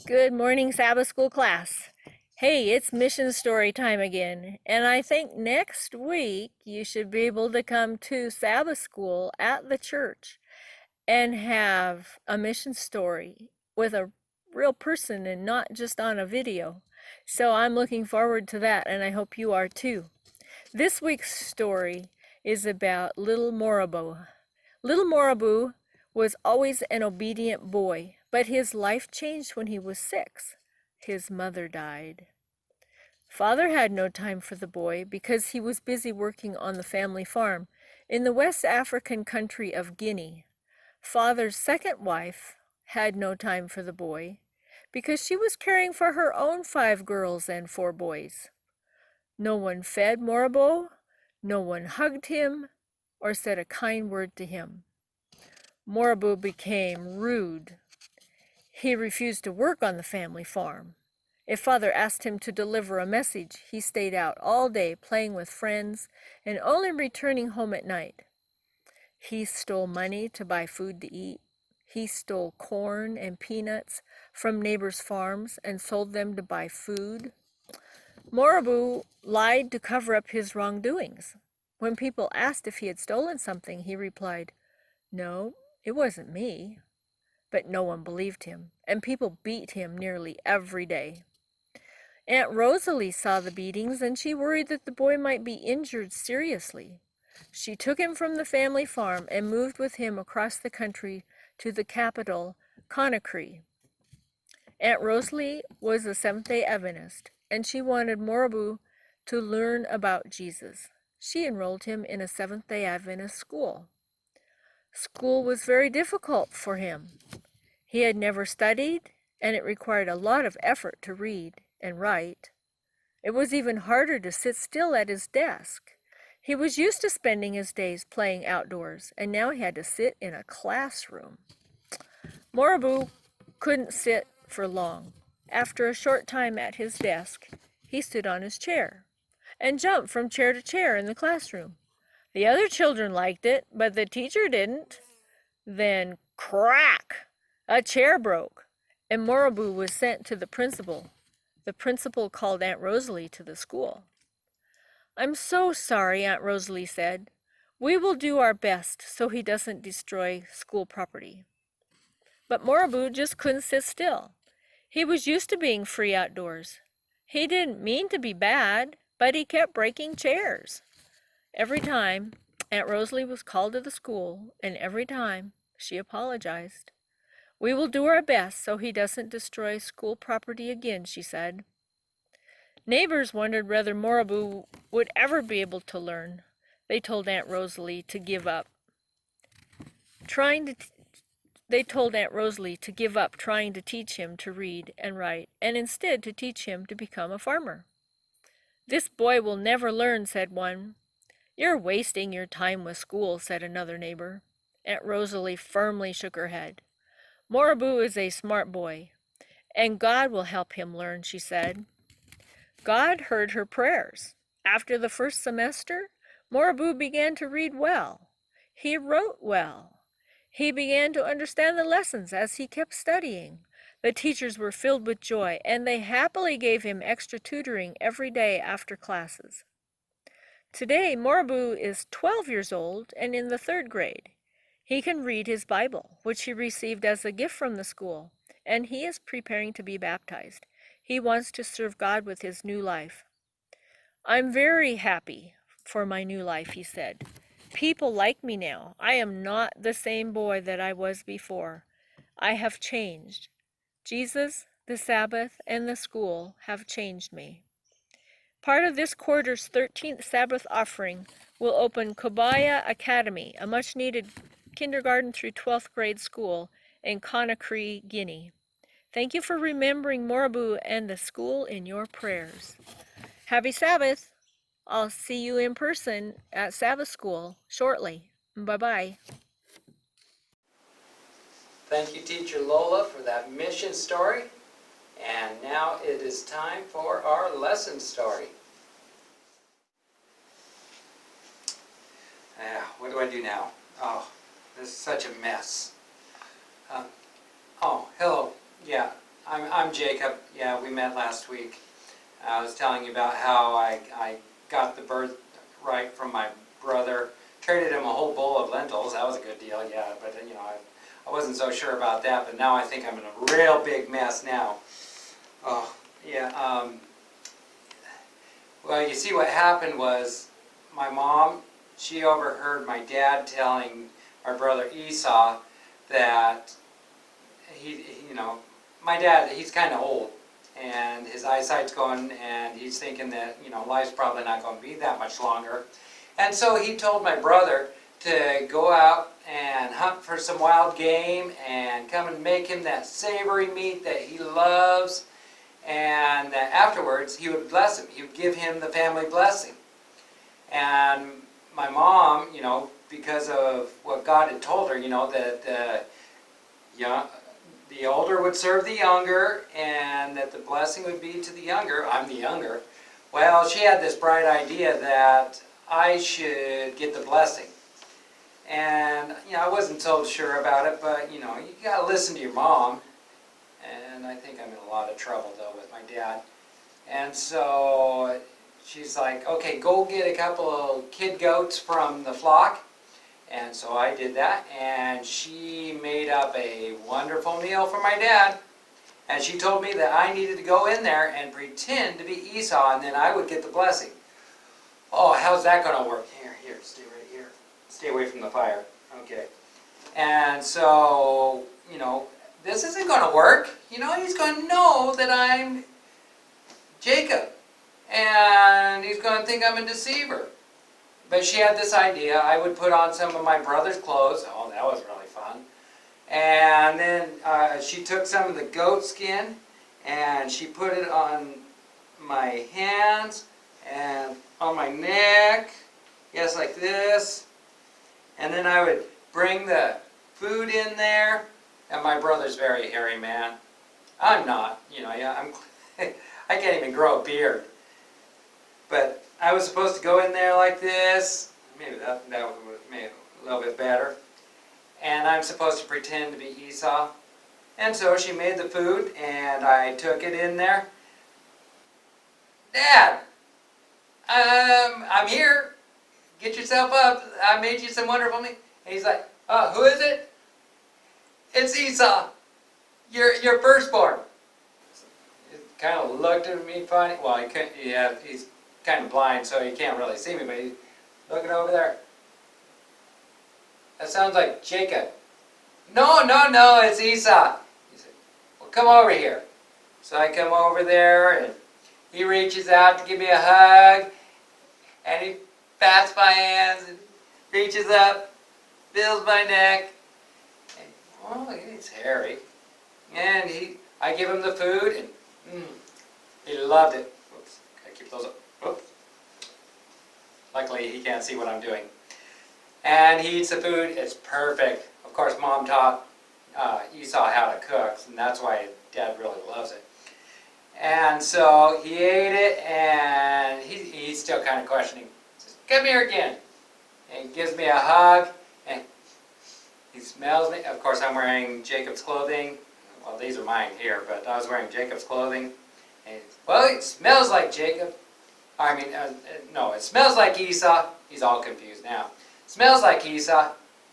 Good morning, Sabbath School class. Hey, it's mission story time again, and I think next week you should be able to come to Sabbath School at the church and have a mission story with a real person and not just on a video. So I'm looking forward to that, and I hope you are too. This week's story is about little Morabou. Little Morabou was always an obedient boy, but his life changed when he was 6. His mother died. Father had no time for the boy because he was busy working on the family farm in the West African country of Guinea. Father's second wife had no time for the boy because she was caring for her own 5 girls and 4 boys. No one fed Morabou, no one hugged him or said a kind word to him. Morabou became rude. He refused to work on the family farm. If Father asked him to deliver a message, he stayed out all day playing with friends and only returning home at night. He stole money to buy food to eat. He stole corn and peanuts from neighbors' farms and sold them to buy food. Morabou lied to cover up his wrongdoings. When people asked if he had stolen something, he replied, "No, it wasn't me." But no one believed him, and people beat him nearly every day. Aunt Rosalie saw the beatings, and she worried that the boy might be injured seriously. She took him from the family farm and moved with him across the country to the capital, Conakry. Aunt Rosalie was a Seventh-day Adventist, and she wanted Morabou to learn about Jesus. She enrolled him in a Seventh-day Adventist school. School was very difficult for him. He had never studied, and it required a lot of effort to read and write. It was even harder to sit still at his desk. He was used to spending his days playing outdoors, and now he had to sit in a classroom. Morabou couldn't sit for long. After a short time at his desk, he stood on his chair and jumped from chair to chair in the classroom. The other children liked it, but the teacher didn't. Then, crack! A chair broke, and Morabou was sent to the principal. The principal called Aunt Rosalie to the school. "I'm so sorry," Aunt Rosalie said. "We will do our best so he doesn't destroy school property." But Morabou just couldn't sit still. He was used to being free outdoors. He didn't mean to be bad, but he kept breaking chairs. Every time, Aunt Rosalie was called to the school, and every time she apologized. "We will do our best so he doesn't destroy school property again," she said. Neighbors wondered whether Morabou would ever be able to learn. They told Aunt Rosalie to give up trying to teach him to read and write, and instead to teach him to become a farmer. "This boy will never learn," said one. "You're wasting your time with school," said another neighbor. Aunt Rosalie firmly shook her head. "Morabou is a smart boy, and God will help him learn," she said. God heard her prayers. After the first semester, Morabou began to read well. He wrote well. He began to understand the lessons as he kept studying. The teachers were filled with joy, and they happily gave him extra tutoring every day after classes. Today, Morabou is 12 years old and in the 3rd grade. He can read his Bible, which he received as a gift from the school, and he is preparing to be baptized. He wants to serve God with his new life. "I'm very happy for my new life," he said. "People like me now. I am not the same boy that I was before. I have changed. Jesus, the Sabbath, and the school have changed me." Part of this quarter's 13th Sabbath offering will open Kobaya Academy, a much-needed kindergarten through 12th grade school in Conakry, Guinea. Thank you for remembering Morabou and the school in your prayers. Happy Sabbath! I'll see you in person at Sabbath school shortly. Bye-bye. Thank you, Teacher Lola, for that mission story. And now it is time for our lesson story. What do I do now? Oh, this is such a mess. Oh, hello. Yeah, I'm Jacob. Yeah, we met last week. I was telling you about how I got the birthright from my brother. Traded him a whole bowl of lentils. That was a good deal, yeah. But I wasn't so sure about that. But now I think I'm in a real big mess now. Oh, yeah. Well, you see, what happened was my mom. She overheard my dad telling our brother Esau that my dad, he's kind of old, and his eyesight's going, and he's thinking that, life's probably not going to be that much longer. And so he told my brother to go out and hunt for some wild game and come and make him that savory meat that he loves, and that afterwards he would bless him. He would give him the family blessing. And my mom, because of what God had told her, that the older would serve the younger, and that the blessing would be to the younger. I'm the younger. Well, she had this bright idea that I should get the blessing. And, I wasn't so sure about it, but, you got to listen to your mom. And I think I'm in a lot of trouble, though, with my dad. And so she's like, okay, go get a couple of kid goats from the flock. And so I did that, and she made up a wonderful meal for my dad. And she told me that I needed to go in there and pretend to be Esau, and then I would get the blessing. Oh, how's that going to work? Here, stay right here. Stay away from the fire. Okay. And so, this isn't going to work. He's going to know that I'm Jacob, and he's going to think I'm a deceiver. But she had this idea. I would put on some of my brother's clothes. Oh, that was really fun. And then she took some of the goat skin and she put it on my hands and on my neck. Yes, like this. And then I would bring the food in there. And my brother's very hairy man. I'm not. I can't even grow a beard. But I was supposed to go in there like this. Maybe that would have made it a little bit better. And I'm supposed to pretend to be Esau. And so she made the food, and I took it in there. Dad, I'm here. Get yourself up. I made you some wonderful meat. And he's like, oh, who is it? It's Esau, your firstborn. He kind of looked at me funny. Well, he couldn't. He's kind of blind, so he can't really see me, but he's looking over there. That sounds like Jacob. No, it's Esau. He said, well, come over here. So I come over there, and he reaches out to give me a hug, and he pats my hands, and reaches up, feels my neck. And, oh, he's hairy. And I give him the food, and he loved it. Oops, gotta keep those up. Oops. Luckily, he can't see what I'm doing. And he eats the food. It's perfect. Of course, Mom taught Esau how to cook, and that's why Dad really loves it. And so he ate it, and he's still kind of questioning. He says, come here again. And he gives me a hug, and he smells me. Of course, I'm wearing Jacob's clothing. Well, these are mine here, but I was wearing Jacob's clothing. And well, it smells like Jacob. No, it smells like Esau. He's all confused now. Smells like Esau.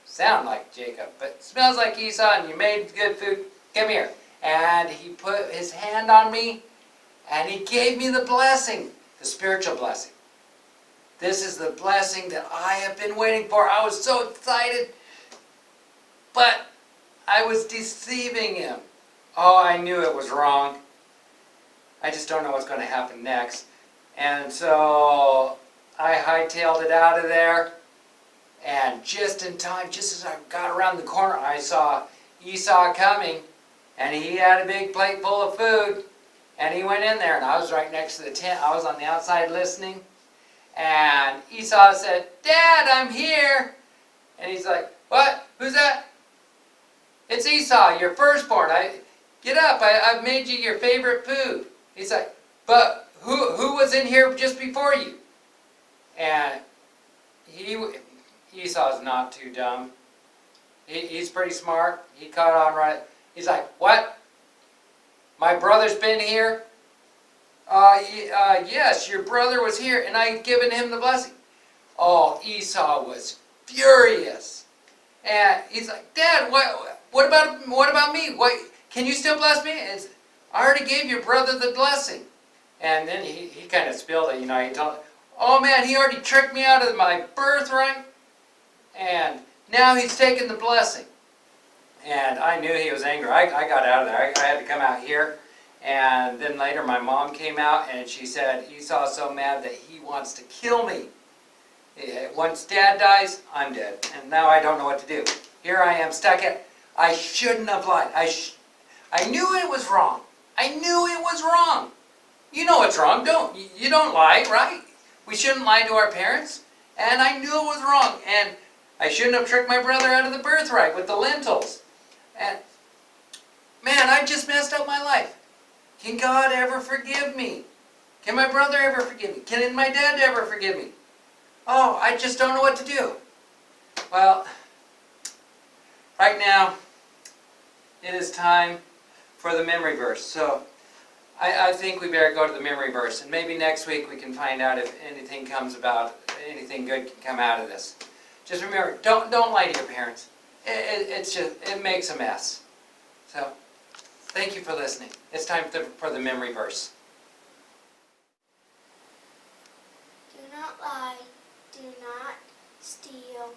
Sound like Jacob, but smells like Esau, and you made good food. Come here. And he put his hand on me, and he gave me the blessing, the spiritual blessing. This is the blessing that I have been waiting for. I was so excited, but I was deceiving him. Oh, I knew it was wrong. I just don't know what's going to happen next. And so I hightailed it out of there, and just in time, just as I got around the corner, I saw Esau coming, and he had a big plate full of food, and he went in there, and I was right next to the tent. I was on the outside listening, and Esau said, Dad, I'm here. And he's like, what? Who's that? It's Esau, your firstborn. Get up, I've made you your favorite food. He's like, but who was in here just before you? And Esau's not too dumb. He's pretty smart. He caught on right. He's like, what? My brother's been here. Yes, your brother was here, and I've given him the blessing. Oh, Esau was furious. And he's like, Dad, what about me? Can you still bless me? I already gave your brother the blessing. And then he kind of spilled it, he told, oh man, he already tricked me out of my birthright. And now he's taking the blessing. And I knew he was angry. I got out of there. I had to come out here. And then later my mom came out and she said, Esau's so mad that he wants to kill me. Once Dad dies, I'm dead. And now I don't know what to do. Here I am stuck at, I shouldn't have lied. I knew it was wrong. I knew it was wrong. You know it's wrong. You don't lie, right? We shouldn't lie to our parents. And I knew it was wrong. And I shouldn't have tricked my brother out of the birthright with the lentils. And man, I just messed up my life. Can God ever forgive me? Can my brother ever forgive me? Can my dad ever forgive me? Oh, I just don't know what to do. Well, right now, it is time for the memory verse. So, I think we better go to the memory verse. And maybe next week we can find out if anything anything good can come out of this. Just remember, don't lie to your parents. It makes a mess. So, thank you for listening. It's time for the memory verse. Do not lie, do not steal,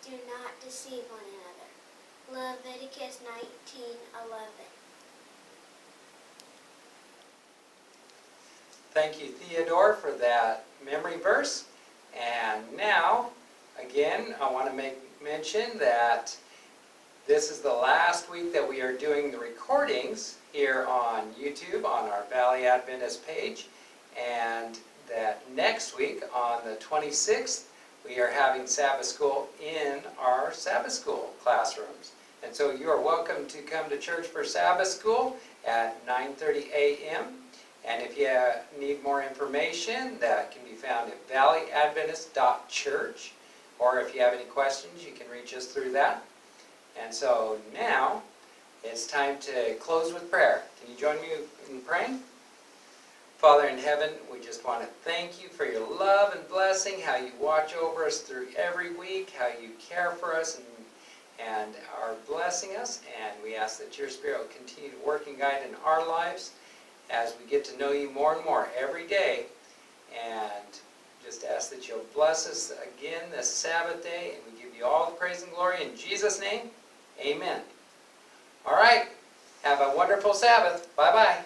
do not deceive one another. Leviticus 19:11. Thank you, Theodore, for that memory verse. And now, again, I want to mention that this is the last week that we are doing the recordings here on YouTube on our Valley Adventist page. And that next week, on the 26th, we are having Sabbath school in our Sabbath school classrooms. And so you are welcome to come to church for Sabbath school at 9:30 a.m. And if you need more information, that can be found at valleyadventist.church. Or if you have any questions, you can reach us through that. And so now, it's time to close with prayer. Can you join me in praying? Father in heaven, we just want to thank you for your love and blessing, how you watch over us through every week, how you care for us and are blessing us. And we ask that your Spirit will continue to work and guide in our lives as we get to know you more and more every day. And just ask that you'll bless us again this Sabbath day. And we give you all the praise and glory in Jesus' name. Amen. All right. Have a wonderful Sabbath. Bye-bye.